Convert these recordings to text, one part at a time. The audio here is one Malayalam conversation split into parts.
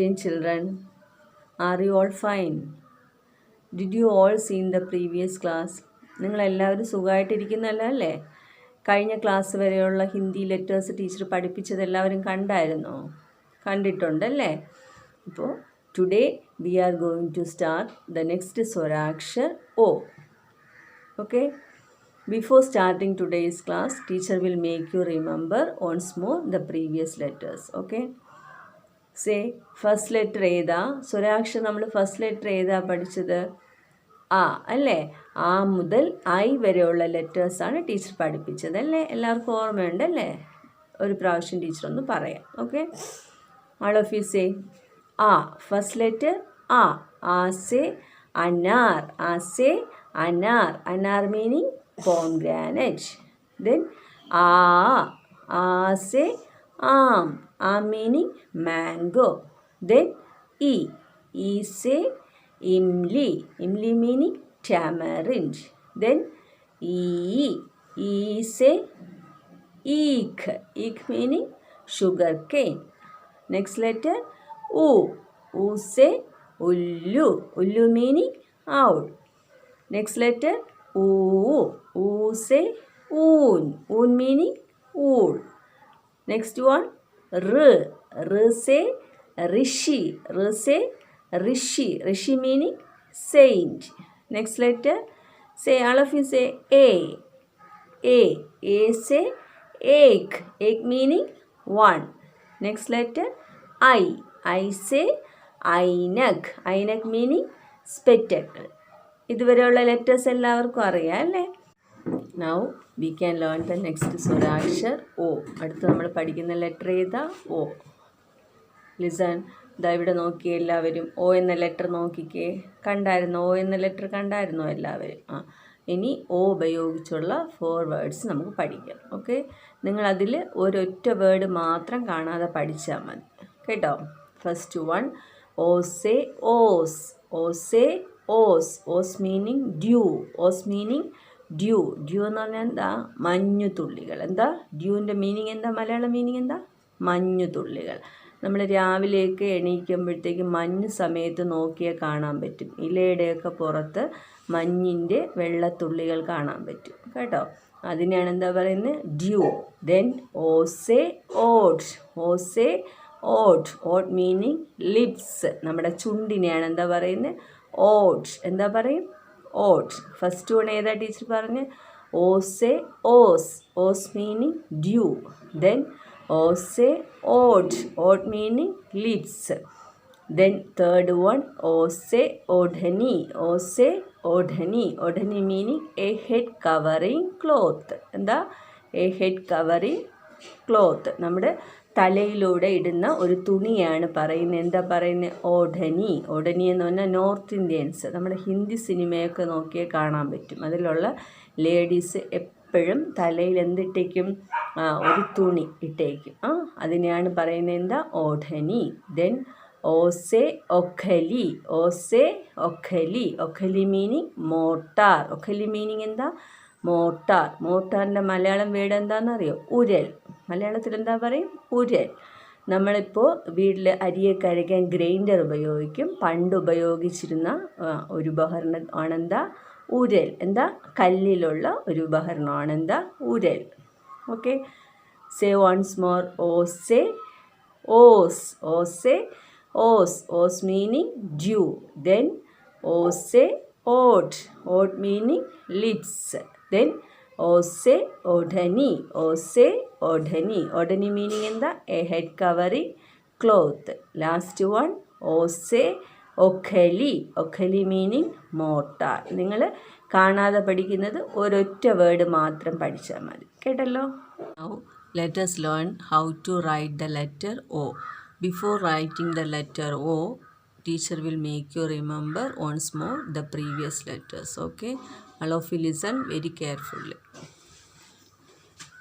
afternoon, children. Are you all fine? Did you all see in the previous class? നിങ്ങളെല്ലാവരും സുഖമായിട്ടിരിക്കുന്നല്ലോ അല്ലേ? കഴിഞ്ഞ ക്ലാസ് വരെയുള്ള ഹിന്ദി ലെറ്റേഴ്സ് ടീച്ചർ പഠിപ്പിച്ചത് എല്ലാവരും കണ്ടായിരുന്നോ? കണ്ടിട്ടുണ്ടല്ലേ? അപ്പോൾ today we are going to start the next swarakshar O. Okay? Before starting today's class, teacher will make you remember once more the previous letters. Okay? Say, first letter ഏതാ? സ്വരാക്ഷരം നമ്മൾ ഫസ്റ്റ് ലെറ്റർ ഏതാ പഠിച്ചത്? ആ അല്ലേ? ആ മുതൽ ഐ വരെയുള്ള ലെറ്റേഴ്സാണ് ടീച്ചർ പഠിപ്പിച്ചത് അല്ലേ? എല്ലാവർക്കും ഓർമ്മയുണ്ടല്ലേ? ഒരു പ്രാവശ്യം ടീച്ചർ ഒന്ന് പറയാം. Okay, all of you say ആ. ഫസ്റ്റ് ലെറ്റർ ആ. ആ സേ അനാർ. ആ say anar. Anar meaning pomegranate. Then ആ. ആ say aam. Am meaning mango. Then E. E say imli. Imli meaning tamarind. Then E. E say eek. Eek meaning sugar cane. Next letter U. U say ullu. Ullu meaning owl. Next letter U. U say oon. Oon meaning wool. Next one R. R say rishi. R say rishi. Rishi meaning saint. Next letter say, all of you say A. A. A say egg. Egg meaning one. Next letter I. I say ainak. Ainak meaning spectacle. ഇതുവരെയുള്ള ലെറ്റേഴ്സ് എല്ലാവർക്കും അറിയാം അല്ലേ? Now we can learn the next swarakshar O. അടുത്ത് നമ്മൾ പഠിക്കുന്ന ലെറ്റർ ഏതാ? O. ലിസൺ. ഇതാ ഇവിടെ നോക്കിയേ എല്ലാവരും. O എന്ന ലെറ്റർ നോക്കിക്കേ. കണ്ടായിരുന്നോ? O എന്ന ലെറ്റർ കണ്ടായിരുന്നോ എല്ലാവരും? ആ, ഇനി O ഉപയോഗിച്ചുള്ള 4 വേർഡ്സ് നമുക്ക് പഠിക്കാം. ഓക്കെ, നിങ്ങളതിൽ ഒരൊറ്റ വേർഡ് മാത്രം കാണാതെ പഠിച്ചാൽ മതി കേട്ടോ. ഫസ്റ്റ് വൺ ഓസേ ഓസ്. ഓസേ ഓസ്. Os meaning dew. Os meaning dew. Dew എന്ന് പറഞ്ഞാൽ എന്താ? മഞ്ഞുതുള്ളികൾ. എന്താ ഡ്യൂവിൻ്റെ മീനിങ് എന്താ? മലയാളം മീനിങ് എന്താ? മഞ്ഞുതുള്ളികൾ. നമ്മൾ രാവിലെയൊക്കെ എണീക്കുമ്പോഴത്തേക്ക് മഞ്ഞ് സമയത്ത് നോക്കിയാൽ കാണാൻ പറ്റും. ഇലയുടെയൊക്കെ പുറത്ത് മഞ്ഞിൻ്റെ വെള്ളത്തുള്ളികൾ കാണാൻ പറ്റും കേട്ടോ. അതിനെയാണ് എന്താ പറയുന്നത്? ഡ്യൂ. ദെൻ ഓസേ ഓട്ട്. ഓസേ ഓട്ട്. Oth meaning lips. നമ്മുടെ ചുണ്ടിനെയാണ് എന്താ പറയുന്നത്? ഓട്ട്. എന്താ പറയും? ഓട്ട്. ഫസ്റ്റ് വൺ ഏതാ ടീച്ചർ പറഞ്ഞ്? ഓസേ ഓസ്. Os meaning dew. ദെൻ ഓസേ ഓട്ട്. Oth meaning lips. Then third one ഓസേ ഓഢനി. ഓസേ ഓഢനി. Odhni meaning a head covering cloth. എന്താ? A head covering cloth. നമ്മുടെ തലയിലൂടെ ഇടുന്ന ഒരു തുണിയാണ് പറയുന്നത്. എന്താ പറയുന്നത്? ഓഢനി. ഓഢനി എന്ന് പറഞ്ഞാൽ നോർത്ത് ഇന്ത്യൻസ്, നമ്മുടെ ഹിന്ദി സിനിമയൊക്കെ നോക്കിയാൽ കാണാൻ പറ്റും. അതിലുള്ള ലേഡീസ് എപ്പോഴും തലയിൽ എന്തിട്ടേക്കും? ഒരു തുണി ഇട്ടേക്കും. അതിനെയാണ് പറയുന്നത് എന്താ? ഓഢനി. ദെൻ ഓസേ ഒഖലി. ഓസേ ഒഖലി. Okhli meaning mortar. Okhli meaning എന്താ? മോട്ടാർ. മോട്ടാറിൻ്റെ മലയാളം വേർഡ് എന്താണെന്നറിയോ? ഉരൽ. മലയാളത്തിൽ എന്താ പറയും? ഉരൽ. നമ്മളിപ്പോൾ വീട്ടിൽ അരിയൊക്കെ അരയ്ക്കാൻ ഗ്രൈൻഡർ ഉപയോഗിക്കും. പണ്ട് ഉപയോഗിച്ചിരുന്ന ഒരു ഉപകരണമാണ് എന്താ? ഉരൽ. എന്താ? കല്ലിലുള്ള ഒരു ഉപകരണമാണ് എന്താ? ഉരൽ. Okay, say once more. ഓസേ ഓസ്. ഓസേ ഓസ്. Os meaning dew. ദെൻ ഓസേ ഓട്ട്. Oth meaning lips. ദെൻ ഓസേ ഓഢനി. ഓസേ ഓഢനി. ഓഢനി മീനിങ് എന്താ? A head covering cloth. Last one ഓസേ ഒഖലി. Okhli meaning mortar. നിങ്ങൾ കാണാതെ പഠിക്കുന്നത് ഒരൊറ്റ വേർഡ് മാത്രം പഠിച്ചാൽ മതി കേട്ടല്ലോ. Now let us learn how to write the letter O. Before writing the letter O, teacher will make you remember once more the previous letters. Okay, all of you listen very carefully.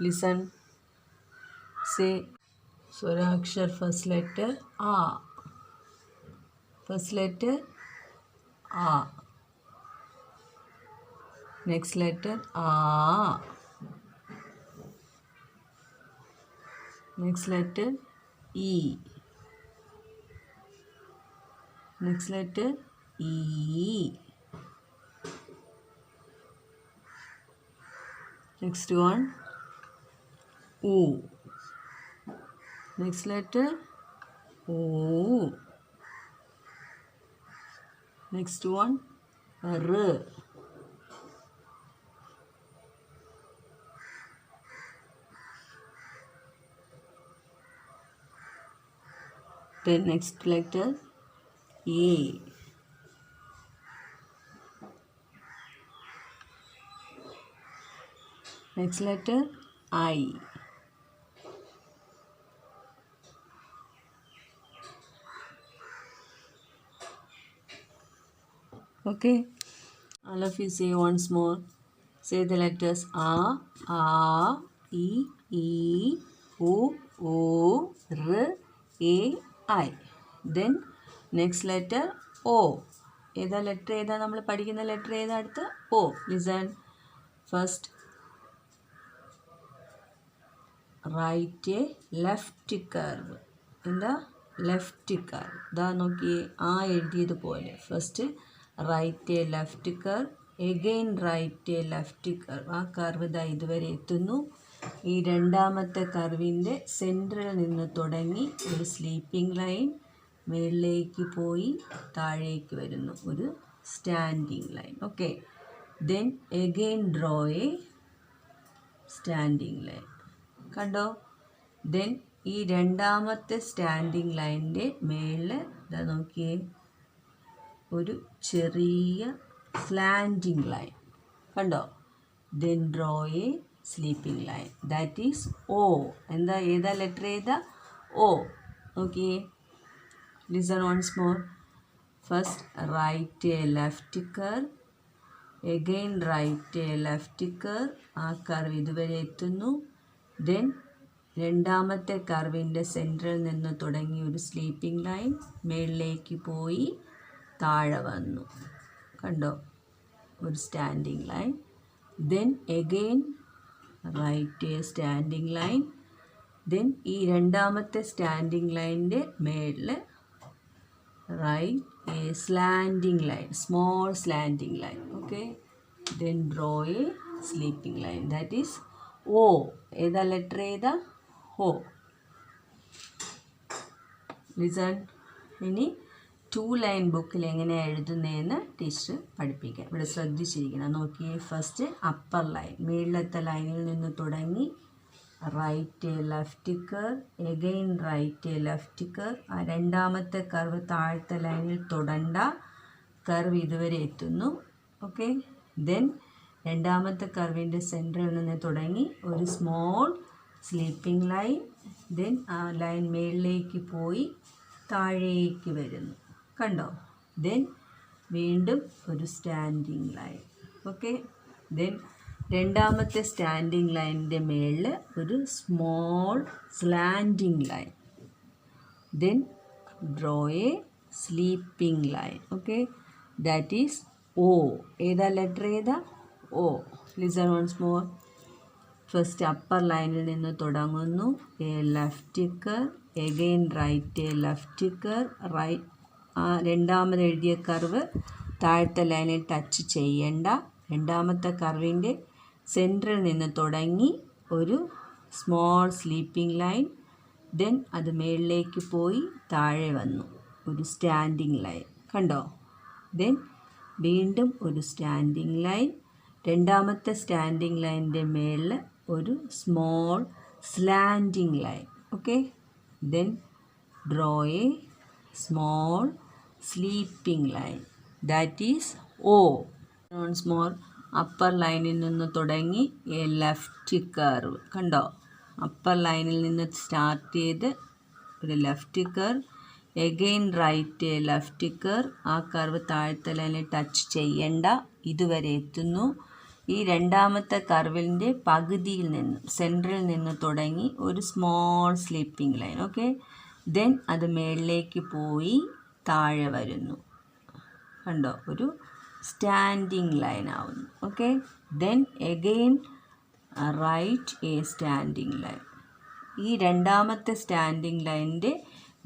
Listen. Say swarakshar first letter A. First letter A. Next letter A. Next letter E. Next letter E. Next one U. Next letter O. Next one R. Then next letter A. Next letter I. Okay, all of you say once more. Say the letters A, E, O, R, A, I. Then next letter O. ഏതാ ലെറ്റർ ഏതാ നമ്മൾ പഠിക്കുന്ന ലെറ്റർ ഏതാ അടുത്ത് O. Listen. First write a left curve. എന്താ ലെഫ്റ്റ് കർവ്. ഇതാ നോക്കിയേ ആ എഴുതിയതുപോലെ. First write a left curve, again write a left curve. ആ കർവ് ഇതാ ഇതുവരെ എത്തുന്നു. ഈ രണ്ടാമത്തെ കർവിൻ്റെ സെൻറ്ററിൽ നിന്ന് തുടങ്ങി ഒരു സ്ലീപ്പിംഗ് ലൈൻ മുകളിലേക്ക് പോയി താഴേക്ക് വരുന്നു, ഒരു standing line. Okay, then again draw a standing line. കണ്ടോ? ദെൻ ഈ രണ്ടാമത്തെ സ്റ്റാൻഡിങ് ലൈനിൻ്റെ മേളിൽ ഇതാ നോക്കിയേ ഒരു ചെറിയ സ്ലാൻഡിങ് ലൈൻ. കണ്ടോ? Then draw a sleeping line. That is O. എന്താ ഏതാ ലെറ്റർ ഏതാ? O. നോക്കിയേ, listen once more. First write a left curve, again write a left curve. ആ കർവ് ഇതുവരെ എത്തുന്നു. ദെൻ രണ്ടാമത്തെ കർവിൻ്റെ സെൻറ്ററിൽ നിന്ന് തുടങ്ങി ഒരു സ്ലീപ്പിംഗ് ലൈൻ മേളിലേക്ക് പോയി താഴെ വന്നു. കണ്ടോ? ഒരു standing line. Then again write a standing line. Then ഈ രണ്ടാമത്തെ സ്റ്റാൻഡിങ് ലൈനിൻ്റെ മേളിൽ right a slanting line, small slanting line. Okay, then draw a sleeping line. That is O. ഏതാ ലെറ്റർ ഏതാ? O. ലിസൺ. ഇനി 2 ലൈൻ ബുക്കിൽ എങ്ങനെയാണ് എഴുതുന്നതെന്ന് ടീച്ചർ പഠിപ്പിക്കാം. ഇവിടെ ശ്രദ്ധിച്ചിരിക്കണം. നോക്കിയേ, ഫസ്റ്റ് അപ്പർ ലൈൻ, മേളിലത്തെ ലൈനിൽ നിന്ന് തുടങ്ങി right a left curve, again write a left curve. ആ രണ്ടാമത്തെ കർവ് താഴത്തെ ലൈനിൽ തൊടണ്ട, കർവ് ഇതുവരെ എത്തുന്നു. ഓക്കെ, ദെൻ രണ്ടാമത്തെ കർവിൻ്റെ സെൻറ്ററിൽ നിന്ന് തുടങ്ങി ഒരു സ്മോൾ സ്ലീപ്പിംഗ് ലൈൻ. ദെൻ ആ ലൈൻ മേളിലേക്ക് പോയി താഴേക്ക് വരുന്നു. കണ്ടോ? ദെൻ വീണ്ടും ഒരു സ്റ്റാൻഡിങ് ലൈൻ. ഓക്കെ, ദെൻ രണ്ടാമത്തെ സ്റ്റാൻഡിങ് ലൈനിൻ്റെ മേളിൽ ഒരു small slanting line. Then draw a sleeping line. Okay, that is O. ഏതാ ലെറ്റർ ഏതാ? O. Listen once more. First upper ലൈനിൽ നിന്ന് തുടങ്ങുന്നു, a left curve, again write a left curve. Right ആ രണ്ടാമത് എഴുതിയ കർവ് താഴത്തെ ലൈനിൽ ടച്ച് ചെയ്യണ്ട. രണ്ടാമത്തെ കർവിൻ്റെ സെൻറ്ററിൽ നിന്ന് തുടങ്ങി ഒരു സ്മോൾ സ്ലീപ്പിംഗ് ലൈൻ. ദെൻ അത് മേളിലേക്ക് പോയി താഴെ വന്നു, ഒരു സ്റ്റാൻഡിങ് ലൈൻ. കണ്ടോ? ദെൻ വീണ്ടും ഒരു സ്റ്റാൻഡിങ് ലൈൻ. രണ്ടാമത്തെ സ്റ്റാൻഡിങ് ലൈനിൻ്റെ മേളിൽ ഒരു small slanting line. Okay, then draw a small sleeping line. That is O. Once more. Upper ലൈനിൽ നിന്ന് തുടങ്ങി എ ലെഫ്റ്റ് കർവ്. കണ്ടോ? അപ്പർ ലൈനിൽ നിന്ന് സ്റ്റാർട്ട് ചെയ്ത് ഒരു left curve, again write a left curve. ആ കർവ് താഴത്തെ ലൈനിൽ ടച്ച് ചെയ്യണ്ട, ഇതുവരെ എത്തുന്നു. ഈ രണ്ടാമത്തെ കർവിൻ്റെ പകുതിയിൽ നിന്ന് സെൻറ്ററിൽ നിന്ന് തുടങ്ങി ഒരു small sleeping line. Okay, then അത് മേളിലേക്ക് പോയി താഴെ വരുന്നു. കണ്ടോ? ഒരു സ്റ്റാൻഡിങ് ലൈൻ ആവുന്നു. Okay, then again write a standing line. ഈ രണ്ടാമത്തെ സ്റ്റാൻഡിങ് ലൈനിൻ്റെ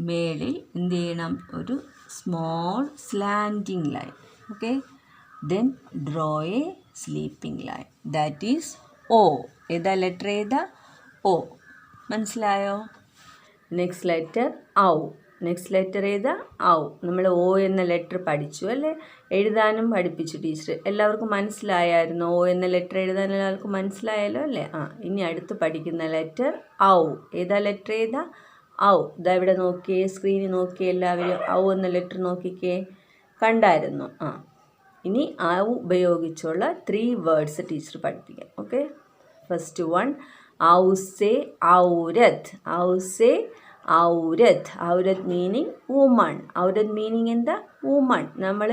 മേളിൽ എന്ത് ചെയ്യണം? ഒരു small slanting line. Okay, then draw a sleeping line. That is O. ഏതാ ലെറ്റർ ഏതാ? O. മനസ്സിലായോ? നെക്സ്റ്റ് ലെറ്റർ ഔ. നെക്സ്റ്റ് ലെറ്റർ ഏതാ? ഔ. നമ്മൾ O എന്ന ലെറ്റർ പഠിച്ചു അല്ലേ? എഴുതാനും പഠിപ്പിച്ചു ടീച്ചർ. എല്ലാവർക്കും മനസ്സിലായായിരുന്നു? O എന്ന ലെറ്റർ എഴുതാൻ എല്ലാവർക്കും മനസ്സിലായല്ലോ അല്ലേ? ഇനി അടുത്ത് പഠിക്കുന്ന ലെറ്റർ ഔ. ഏതാ ലെറ്റർ ഏതാ? ഔ. ഇതാ ഇവിടെ നോക്കിയേ, സ്ക്രീനിൽ നോക്കിയേ എല്ലാവരും. ഔ എന്ന ലെറ്റർ നോക്കിക്കേ, കണ്ടായിരുന്നു? ഇനി ഔ ഉപയോഗിച്ചുള്ള 3 വേർഡ്സ് ടീച്ചർ പഠിപ്പിക്കാം. ഓക്കെ, ഫസ്റ്റ് വൺ ഔസേ ഔരത്ത്. ഔസേ ഔരത്ത്. Aurat meaning woman. Aurat meaning എന്താ? വുമൺ. നമ്മൾ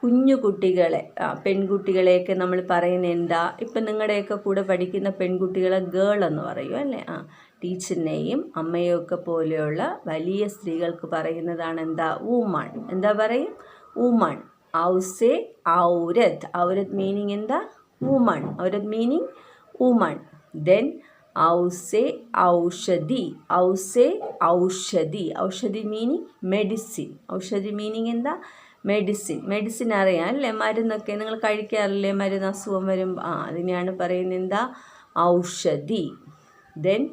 കുഞ്ഞു കുട്ടികളെ, പെൺകുട്ടികളെയൊക്കെ നമ്മൾ പറയുന്നത് എന്താ? ഇപ്പം നിങ്ങളുടെയൊക്കെ കൂടെ പഠിക്കുന്ന പെൺകുട്ടികളെ ഗേൾ എന്ന് പറയും അല്ലേ? ടീച്ചറിനെയും അമ്മയും ഒക്കെ പോലെയുള്ള വലിയ സ്ത്രീകൾക്ക് പറയുന്നതാണ് എന്താ? വുമൺ. എന്താ പറയും? വുമൺ. ഔസേ ഔരത്ത്. ഔരത്ത് മീനിങ് എന്താ? Woman. Aurat meaning woman. Then ഔസേ ഔഷധി. ഔസേ ഔഷധി. Aushadhi meaning medicine. Aushadhi meaning എന്താ? മെഡിസിൻ. മെഡിസിൻ അറിയാം അല്ലേ? മരുന്നൊക്കെ നിങ്ങൾ കഴിക്കാറില്ലേ? മരുന്ന് അസുഖം വരുമ്പോൾ അതിനെയാണ് പറയുന്നത് എന്താ? ഔഷധി. ദെൻ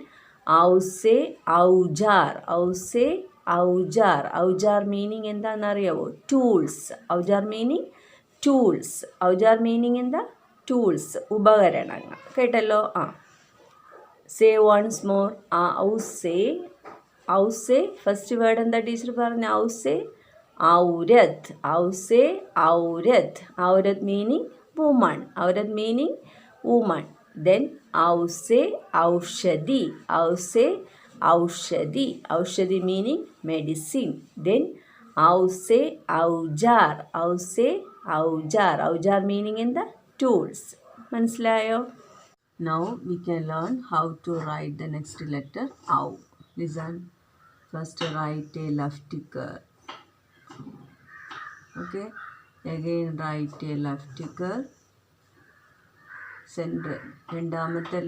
ഔസേ ഔജാർ. ഔസേ ഔജാർ. ഔജാർ മീനിങ് എന്താണെന്നറിയാവോ? Tools. Auzaar meaning tools. Auzaar meaning എന്താ? ടൂൾസ്, ഉപകരണങ്ങൾ. കേട്ടല്ലോ? Say once more. ഔസേ. ഔസേ ഫസ്റ്റ് വേർഡ് എന്താ ടീച്ചർ പറഞ്ഞ? ഔസേ ഔരത്ത്. ഔസേ ഔരത്ത്. Aurat meaning woman. Aurat meaning woman. Then ഔസേ ഔഷധി. ഔസേ ഔഷധി. Aushadhi meaning medicine. ദെൻ ഔസേ ഔജാർ. ഔസേ ഔജാർ. ഔജാർ മീനിങ് എന്താ? ടൂൾസ്. മനസ്സിലായോ? Now we can learn how to write the next letter ഔ. Listen. First write a left curve. Okay. Again write a left curve. Central, രണ്ടാമത്തെ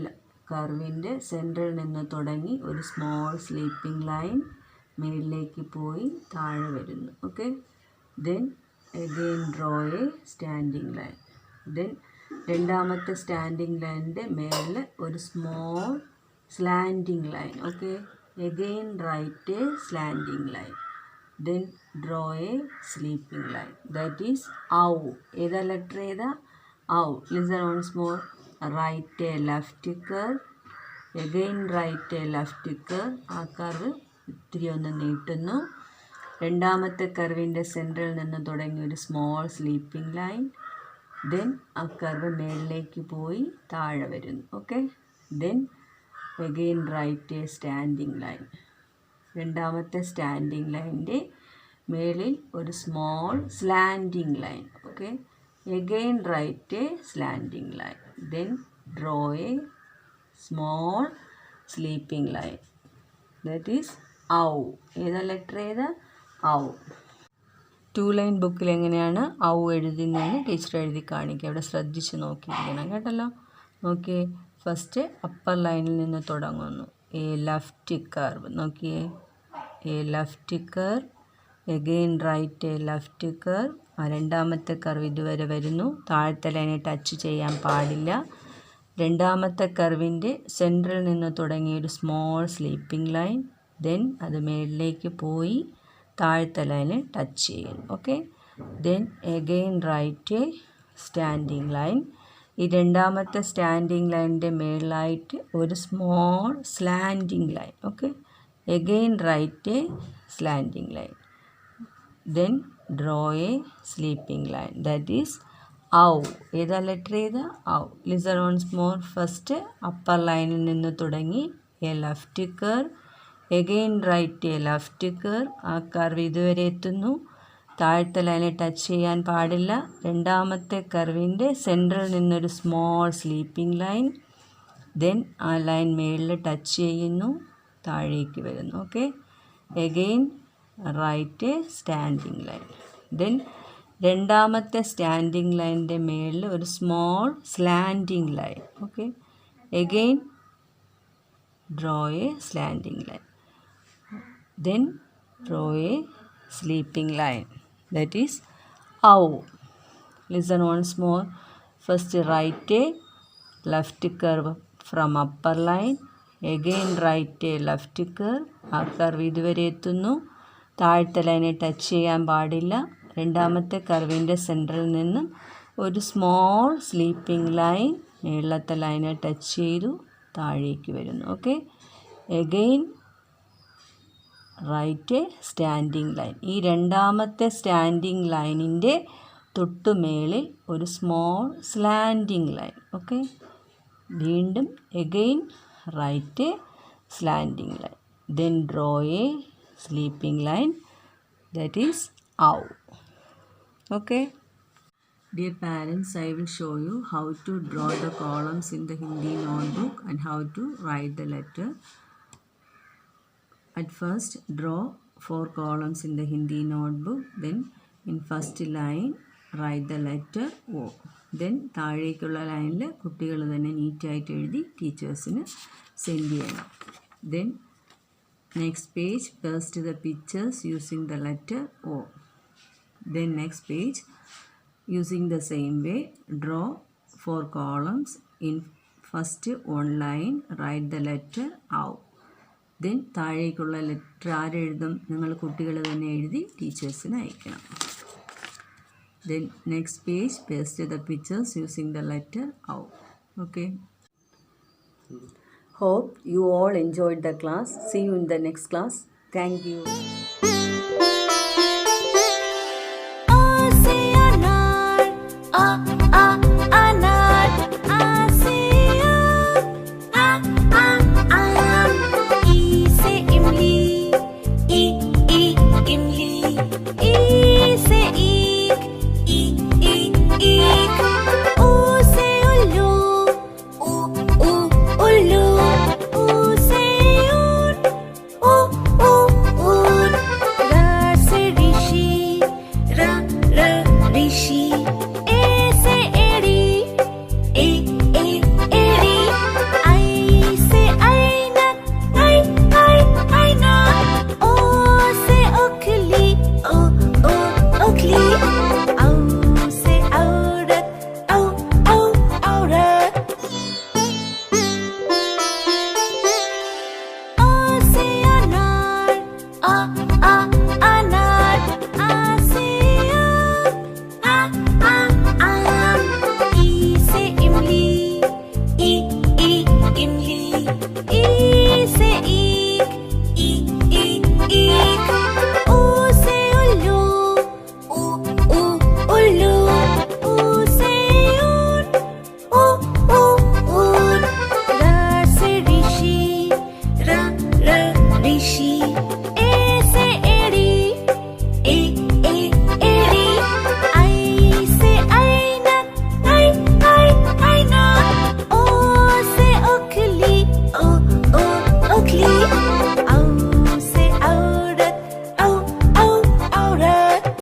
കർവിൻ്റെ സെൻട്രൽ നിന്ന് തുടങ്ങി ഒരു സ്മോൾ സ്ലീപ്പിംഗ് ലൈൻ മേളിലേക്ക് പോയി താഴെ വരുന്നു. Okay, then again draw a standing line. Then രണ്ടാമത്തെ സ്റ്റാൻഡിങ് ലൈനിൻ്റെ മേളിൽ ഒരു small slanting line. Okay, again write a slanting line. Then draw a sleeping line. That is ഔ. ഏതാ ലെറ്റർ ഏതാ? ഔ. Listen once more. Write a left curve. Again write a left curve. ആ കർവ് ഇത്തിരി ഒന്ന് നീട്ടുന്നു. രണ്ടാമത്തെ കർവിൻ്റെ സെൻട്രൽ നിന്ന് തുടങ്ങി ഒരു സ്മോൾ സ്ലീപ്പിംഗ് ലൈൻ. ദെൻ ആ കർവ് മേളിലേക്ക് പോയി താഴെ വരുന്നു. Okay, then again write a standing line. രണ്ടാമത്തെ സ്റ്റാൻഡിങ് ലൈനിൻ്റെ മേളിൽ ഒരു small slanting line. Okay, again write a slanting line. Then draw a small sleeping line. That is ഔ. ഏതാ ലെറ്റർ ഏതാ? ഔ. 2 ലൈൻ ബുക്കിൽ എങ്ങനെയാണ് ഔ എഴുതുന്നതെന്ന് ടീച്ചർ എഴുതി കാണിക്കുക. അവിടെ ശ്രദ്ധിച്ച് നോക്കിയിരിക്കണം കേട്ടല്ലോ. നോക്കിയേ, ഫസ്റ്റ് അപ്പർ ലൈനിൽ നിന്ന് തുടങ്ങുന്നു. A left curve. നോക്കിയേ, a left curve. Again write a left curve. രണ്ടാമത്തെ കർവ് ഇതുവരെ വരുന്നു. താഴത്തെ ലൈനെ ടച്ച് ചെയ്യാൻ പാടില്ല. രണ്ടാമത്തെ കർവിൻ്റെ സെൻട്രൽ നിന്ന് തുടങ്ങിയ ഒരു സ്മോൾ സ്ലീപ്പിംഗ് ലൈൻ. ദെൻ അത് മേളിലേക്ക് പോയി താഴത്തെ ലൈനെ ടച്ച് ചെയ്യുന്നു. Okay, then again write a standing line. ഈ രണ്ടാമത്തെ സ്റ്റാൻഡിങ് ലൈനിൻ്റെ മേളിലായിട്ട് ഒരു small slanting line. Okay, again write a slanting line. Then draw a sleeping line. That is ഔ. ഏതാ ലെറ്റർ ഏതാ? ഔ. Listen once more. First upper ലൈനിൽ നിന്ന് തുടങ്ങി a left curve. Again write a left curve. ആ കർവ് ഇതുവരെ എത്തുന്നു. താഴത്തെ ലൈനെ ടച്ച് ചെയ്യാൻ പാടില്ല. രണ്ടാമത്തെ കർവിൻ്റെ സെൻട്രൽ നിന്നൊരു സ്മോൾ സ്ലീപ്പിംഗ് ലൈൻ. ദെൻ ആ ലൈൻ മേളിൽ ടച്ച് ചെയ്യുന്നു, താഴേക്ക് വരുന്നു. Okay, again write a standing line. Then രണ്ടാമത്തെ സ്റ്റാൻഡിങ് ലൈനിൻ്റെ മേളിൽ ഒരു small slanting line. Okay, again draw A slanting line. Then draw A sleeping line. That is ow. Listen once more. First write a left curve from upper line. Again write a left curve. ആ കർവ് ഇതുവരെ എത്തുന്നു. താഴത്തെ ലൈനെ ടച്ച് ചെയ്യാൻ പാടില്ല. രണ്ടാമത്തെ കർവിൻ്റെ സെൻറ്ററിൽ നിന്നും ഒരു സ്മോൾ സ്ലീപ്പിംഗ് ലൈൻ മേളത്തെ ലൈനെ ടച്ച് ചെയ്തു താഴേക്ക് വരുന്നു. Okay, again write a standing line. ഈ രണ്ടാമത്തെ സ്റ്റാൻഡിങ് ലൈനിൻ്റെ തൊട്ടുമേളിൽ ഒരു സ്മോൾ സ്ലാൻഡിങ് ലൈൻ. ഓക്കെ, വീണ്ടും again write a slanting line. Then draw a sleeping line, that is ഔ. Okay. Dear parents, I will show you how to draw the columns in the Hindi notebook and how to write the letter. At first, draw 4 columns in the Hindi notebook. Then, in first line, write the letter O. Then, താഴേക്കുള്ള ലൈനിൽ കുട്ടികൾ തന്നെ നീറ്റായിട്ട് എഴുതി ടീച്ചേഴ്സിന് സെൻഡ് ചെയ്യണം. Then, next page, paste the pictures using the letter O. Then next page, using the same way, draw 4 columns. In first one line, write the letter ഔ. Then താഴേക്കുള്ള ലെറ്റർ ആരെഴുതും? നിങ്ങൾ കുട്ടികൾ തന്നെ എഴുതി ടീച്ചേഴ്സിന് അയക്കണം. Then next page, paste the pictures using the letter ഔ. Okay. Hope you all enjoyed the class. See you in the next class. Thank you.